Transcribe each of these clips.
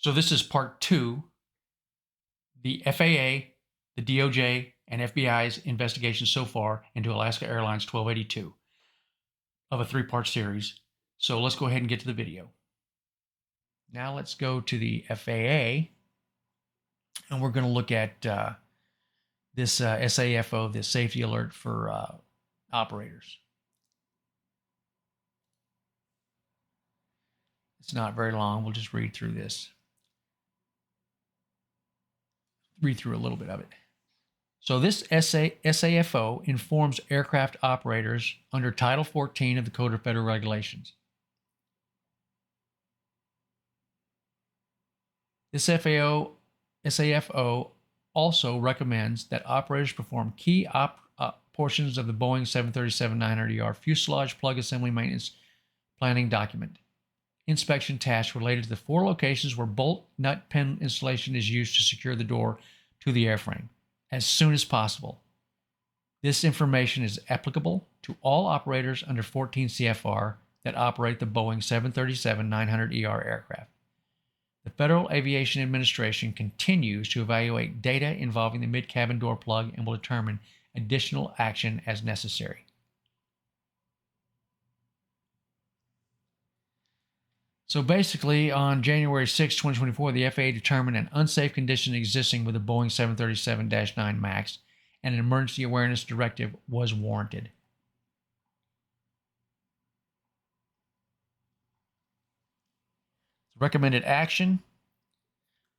So this is part 2, the FAA, the DOJ, and FBI's investigation so far into Alaska Airlines 1282 of a 3-part series. So let's go ahead and get to the video. Now let's go to the FAA, and we're going to look at this SAFO, this safety alert for operators. It's not very long. We'll just read through this. Read through a little bit of it. So this SAFO informs aircraft operators under Title 14 of the Code of Federal Regulations. This SAFO also recommends that operators perform key portions of the Boeing 737-900ER fuselage plug assembly maintenance planning document. Inspection tasks related to the 4 locations where bolt nut pin installation is used to secure the door to the airframe as soon as possible. This information is applicable to all operators under 14 CFR that operate the Boeing 737-900ER aircraft. The Federal Aviation Administration continues to evaluate data involving the mid-cabin door plug and will determine additional action as necessary. So basically, on January 6, 2024, the FAA determined an unsafe condition existing with the Boeing 737-9 MAX, and an emergency awareness directive was warranted. Recommended action: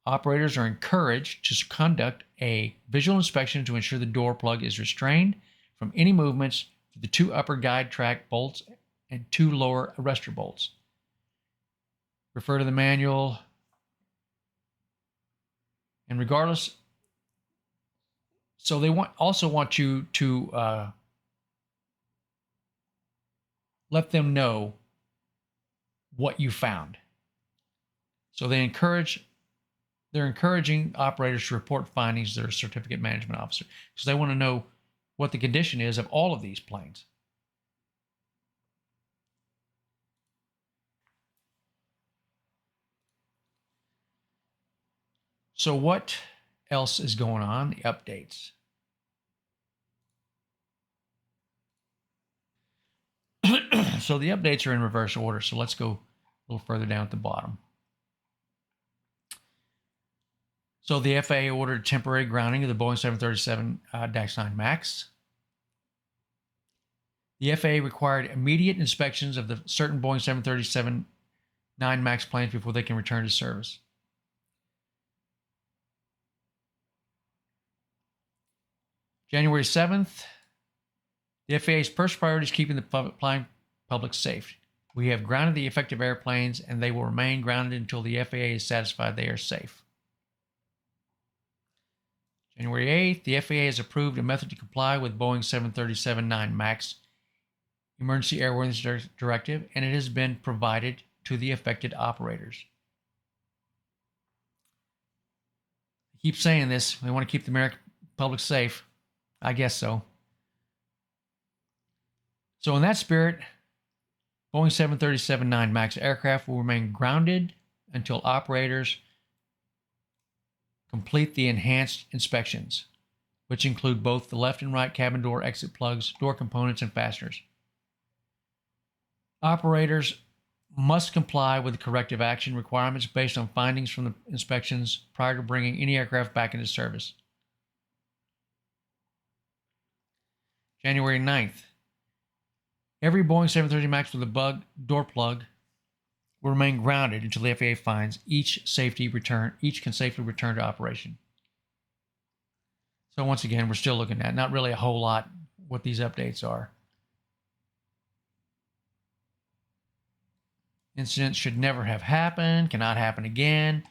operators are encouraged to conduct a visual inspection to ensure the door plug is restrained from any movements to the 2 upper guide track bolts and 2 lower arrestor bolts. Refer to the manual. And regardless, so they also want you to let them know what you found. So they're encouraging operators to report findings to their certificate management officer, because they want to know what the condition is of all of these planes. So what else is going on? The updates. So the updates are in reverse order. So let's go a little further down at the bottom. So the FAA ordered temporary grounding of the Boeing 737-9 MAX. The FAA required immediate inspections of the certain Boeing 737-9 MAX planes before they can return to service. January 7th, the FAA's first priority is keeping the public safe. We have grounded the effective airplanes, and they will remain grounded until the FAA is satisfied they are safe. January 8th, the FAA has approved a method to comply with Boeing 737-9 MAX Emergency Airworthiness Directive, and it has been provided to the affected operators. I keep saying this. They want to keep the American public safe. I guess so. So in that spirit, Boeing 737-9 MAX aircraft will remain grounded until operators complete the enhanced inspections, which include both the left and right cabin door exit plugs, door components, and fasteners. Operators must comply with the corrective action requirements based on findings from the inspections prior to bringing any aircraft back into service. January 9th, every Boeing 737 MAX with a door plug will remain grounded until the FAA finds each can safely return to operation. So once again, we're still looking at not really a whole lot what these updates are. Incidents should never have happened, cannot happen again.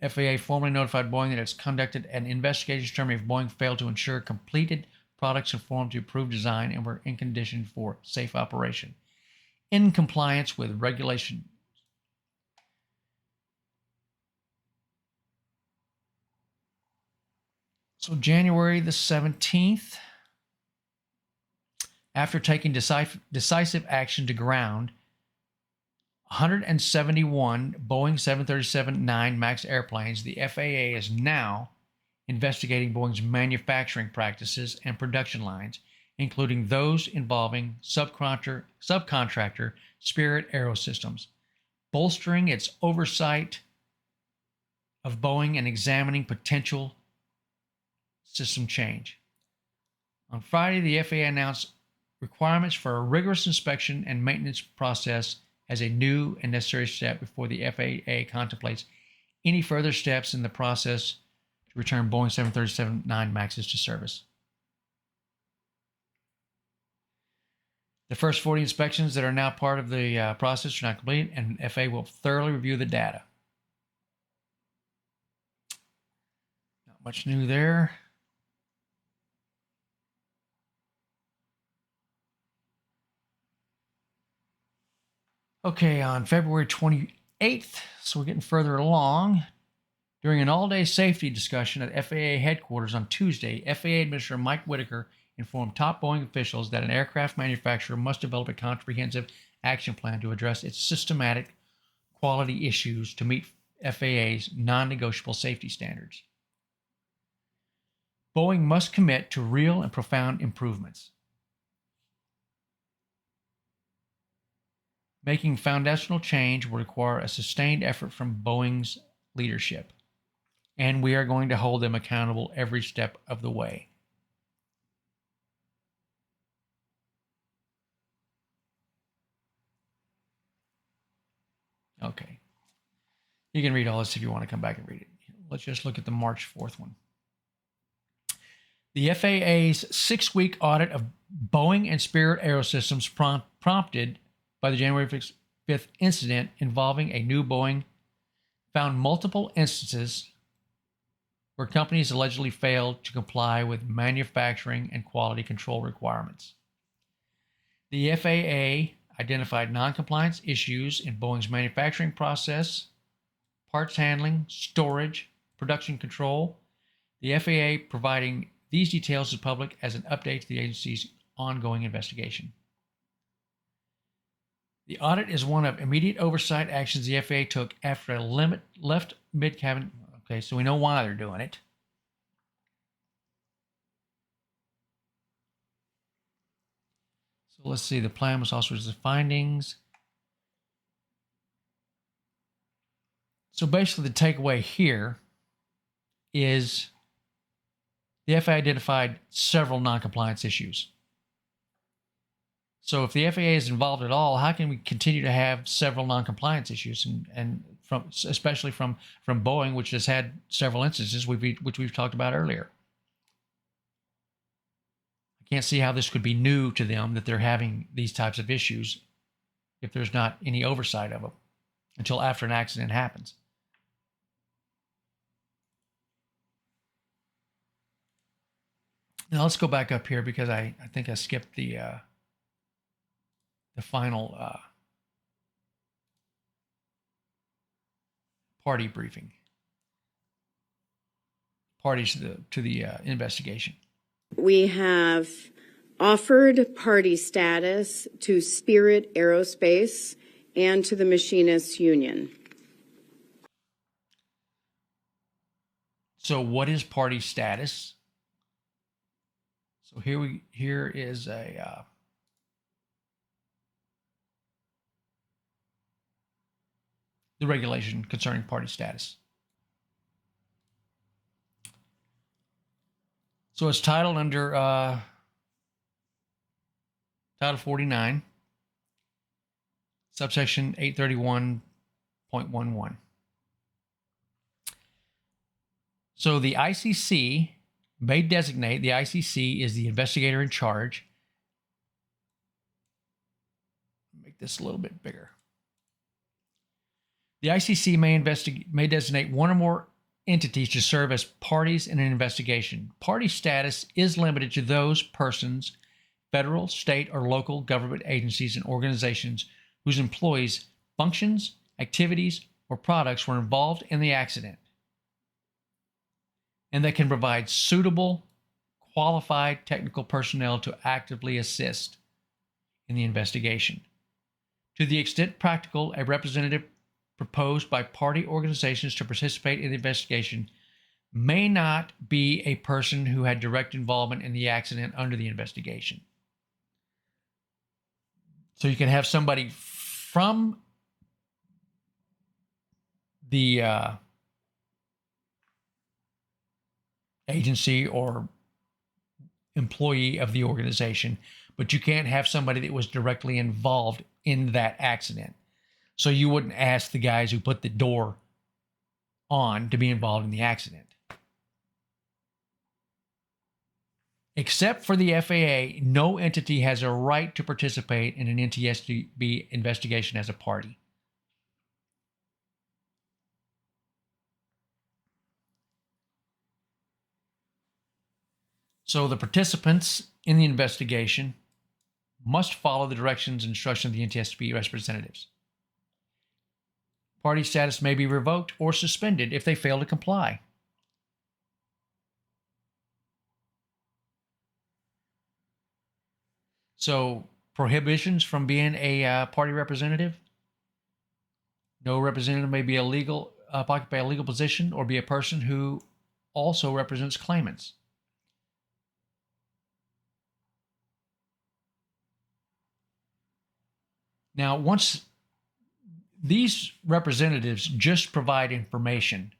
FAA formally notified Boeing that it's conducted an investigation to determine if Boeing failed to ensure completed products conform to approved design and were in condition for safe operation, in compliance with regulation. So January the 17th, after taking decisive action to ground 171 Boeing 737-9 MAX airplanes, the FAA is now investigating Boeing's manufacturing practices and production lines, including those involving subcontractor Spirit AeroSystems, bolstering its oversight of Boeing and examining potential system change. On Friday, the FAA announced requirements for a rigorous inspection and maintenance process as a new and necessary step before the FAA contemplates any further steps in the process to return Boeing 737-9 MAXs to service. The first 40 inspections that are now part of the process are not complete, and FAA will thoroughly review the data. Not much new there. Okay, on February 28th, so we're getting further along, during an all-day safety discussion at FAA headquarters on Tuesday, FAA Administrator Mike Whitaker informed top Boeing officials that an aircraft manufacturer must develop a comprehensive action plan to address its systematic quality issues to meet FAA's non-negotiable safety standards. Boeing must commit to real and profound improvements. Making foundational change will require a sustained effort from Boeing's leadership, and we are going to hold them accountable every step of the way. Okay. You can read all this if you want to come back and read it. Let's just look at the March 4th one. The FAA's 6-week audit of Boeing and Spirit AeroSystems prompted by the January 5th incident involving a new Boeing found multiple instances where companies allegedly failed to comply with manufacturing and quality control requirements. The FAA identified non-compliance issues in Boeing's manufacturing process, parts handling, storage, production control. The FAA providing these details to the public as an update to the agency's ongoing investigation. The audit is one of immediate oversight actions the FAA took after a left mid-cabin. Okay, so we know why they're doing it. So let's see. The plan was also the findings. So basically, the takeaway here is the FAA identified several non-compliance issues. So if the FAA is involved at all, how can we continue to have several non-compliance issues, and especially from Boeing, which has had several instances which we've talked about earlier? I can't see how this could be new to them that they're having these types of issues if there's not any oversight of them until after an accident happens. Now let's go back up here because I think I skipped the final party briefing. Parties to the investigation. We have offered party status to Spirit Aerospace and to the Machinists Union. So what is party status? So here is a the regulation concerning party status. So it's titled under Title 49, subsection 831.11. So the ICC may designate, the ICC is the investigator in charge. Make this a little bit bigger. The ICC may designate one or more entities to serve as parties in an investigation. Party status is limited to those persons, federal, state, or local government agencies and organizations whose employees' functions, activities, or products were involved in the accident, and that can provide suitable, qualified technical personnel to actively assist in the investigation. To the extent practical, a representative proposed by party organizations to participate in the investigation may not be a person who had direct involvement in the accident under the investigation. So you can have somebody from the agency or employee of the organization, but you can't have somebody that was directly involved in that accident. So you wouldn't ask the guys who put the door on to be involved in the accident. Except for the FAA, no entity has a right to participate in an NTSB investigation as a party. So the participants in the investigation must follow the directions and instructions of the NTSB representatives. Party status may be revoked or suspended if they fail to comply. So prohibitions from being a party representative. No representative may be occupy a legal position or be a person who also represents claimants. Now, once these representatives just provide information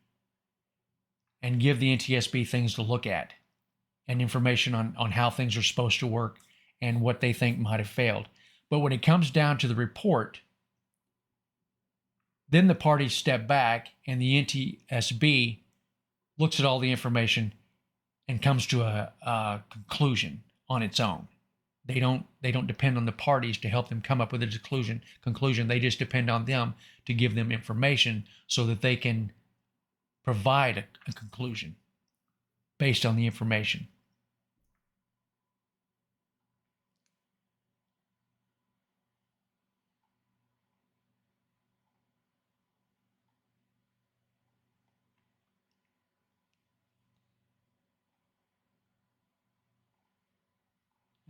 and give the NTSB things to look at and information on how things are supposed to work and what they think might have failed. But when it comes down to the report, then the parties step back and the NTSB looks at all the information and comes to a conclusion on its own. They don't depend on the parties to help them come up with a conclusion. They just depend on them to give them information so that they can provide a conclusion based on the information.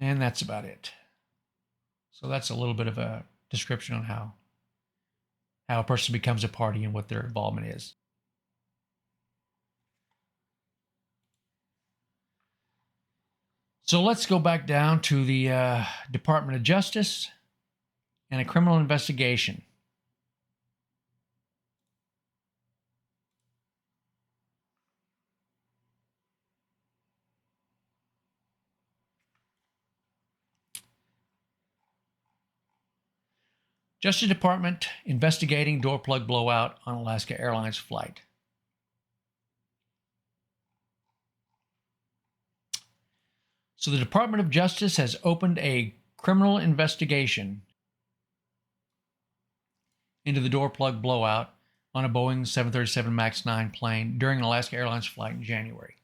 And that's about it. So that's a little bit of a description on how a person becomes a party and what their involvement is. So let's go back down to the Department of Justice and a criminal investigation. Justice Department investigating door plug blowout on Alaska Airlines flight. So the Department of Justice has opened a criminal investigation into the door plug blowout on a Boeing 737 MAX 9 plane during an Alaska Airlines flight in January.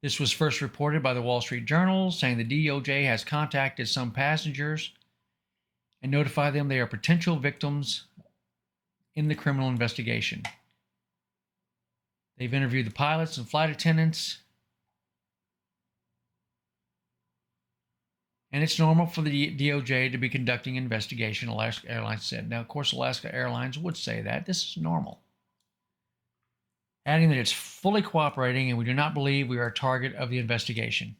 This was first reported by the Wall Street Journal, saying the DOJ has contacted some passengers and notified them they are potential victims in the criminal investigation. They've interviewed the pilots and flight attendants, and it's normal for the DOJ to be conducting an investigation, Alaska Airlines said. Now, of course, Alaska Airlines would say that. This is normal. Adding that it's fully cooperating and we do not believe we are a target of the investigation.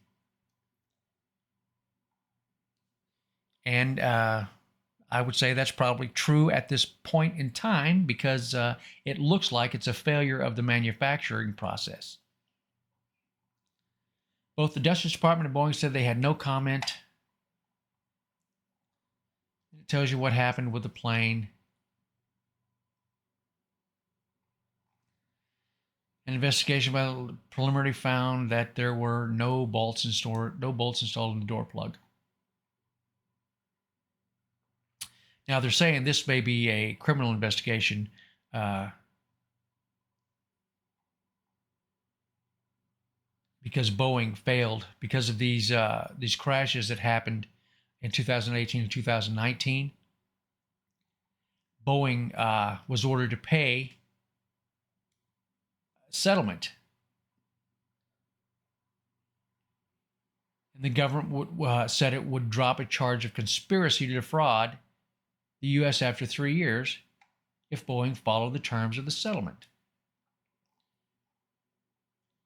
And I would say that's probably true at this point in time because it looks like it's a failure of the manufacturing process. Both the Justice Department and Boeing said they had no comment. It tells you what happened with the plane. An investigation by the preliminary found that there were no bolts installed in the door plug. Now they're saying this may be a criminal investigation because Boeing failed because of these crashes that happened in 2018 and 2019. Boeing was ordered to pay settlement. And the government said it would drop a charge of conspiracy to defraud the U.S. after 3 years if Boeing followed the terms of the settlement.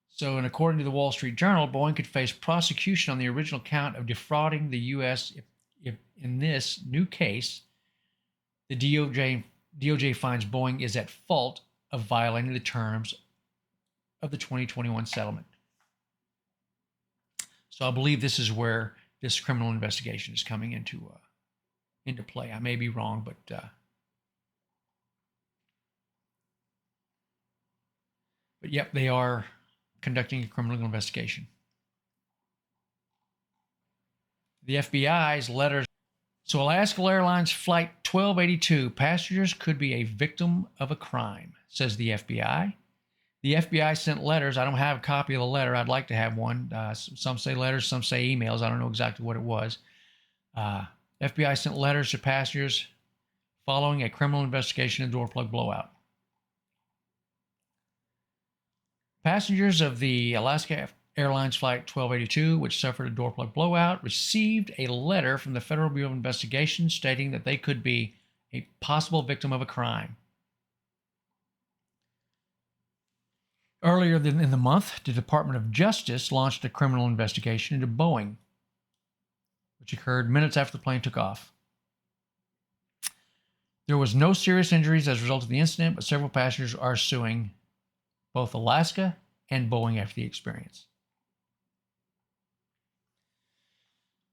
So, and according to the Wall Street Journal, Boeing could face prosecution on the original count of defrauding the U.S. if in this new case, the DOJ finds Boeing is at fault of violating the terms of the 2021 settlement. So I believe this is where this criminal investigation is coming into play. I may be wrong, but yep, they are conducting a criminal investigation. The FBI's letters. So Alaska Airlines Flight 1282, passengers could be a victim of a crime, says the FBI. The FBI sent letters. I don't have a copy of the letter. I'd like to have one. Some say letters, some say emails. I don't know exactly what it was. FBI sent letters to passengers following a criminal investigation of door plug blowout. Passengers of the Alaska Airlines Flight 1282, which suffered a door plug blowout, received a letter from the Federal Bureau of Investigation stating that they could be a possible victim of a crime. Earlier in the month, the Department of Justice launched a criminal investigation into Boeing, which occurred minutes after the plane took off. There was no serious injuries as a result of the incident, but several passengers are suing both Alaska and Boeing after the experience.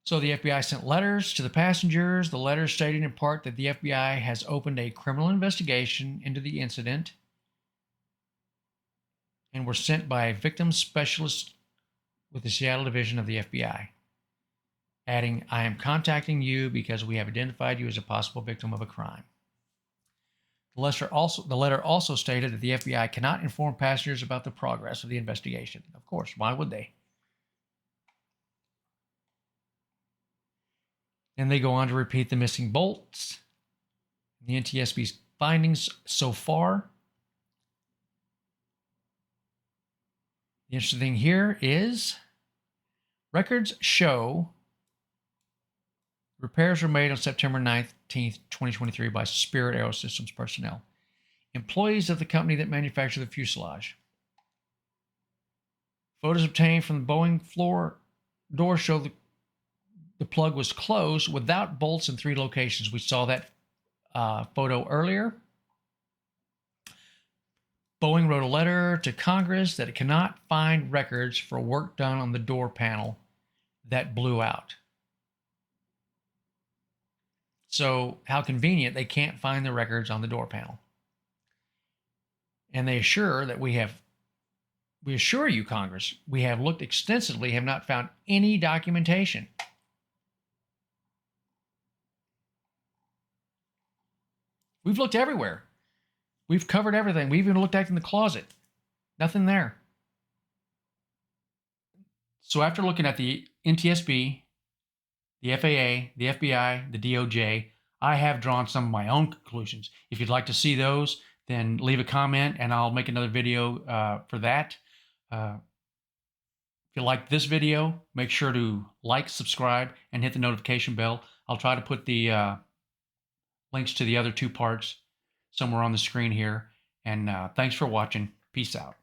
So the FBI sent letters to the passengers. The letters stated in part that the FBI has opened a criminal investigation into the incident and were sent by a victim specialist with the Seattle division of the FBI, adding, "I am contacting you because we have identified you as a possible victim of a crime." The letter also stated that the FBI cannot inform passengers about the progress of the investigation. Of course, why would they? And they go on to repeat the missing bolts, the NTSB's findings so far. The interesting thing here is records show repairs were made on September 19th, 2023 by Spirit AeroSystems personnel, employees of the company that manufactured the fuselage. Photos obtained from the Boeing floor door show the plug was closed without bolts in 3 locations. We saw that photo earlier. Boeing wrote a letter to Congress that it cannot find records for work done on the door panel that blew out. So how convenient, they can't find the records on the door panel. And they assure that we assure you, Congress, we have looked extensively, have not found any documentation. We've looked everywhere. We've covered everything. We even looked back in the closet. Nothing there. So after looking at the NTSB, the FAA, the FBI, the DOJ, I have drawn some of my own conclusions. If you'd like to see those, then leave a comment and I'll make another video for that. If you like this video, make sure to like, subscribe, and hit the notification bell. I'll try to put the links to the other 2 parts somewhere on the screen here. And thanks for watching. Peace out.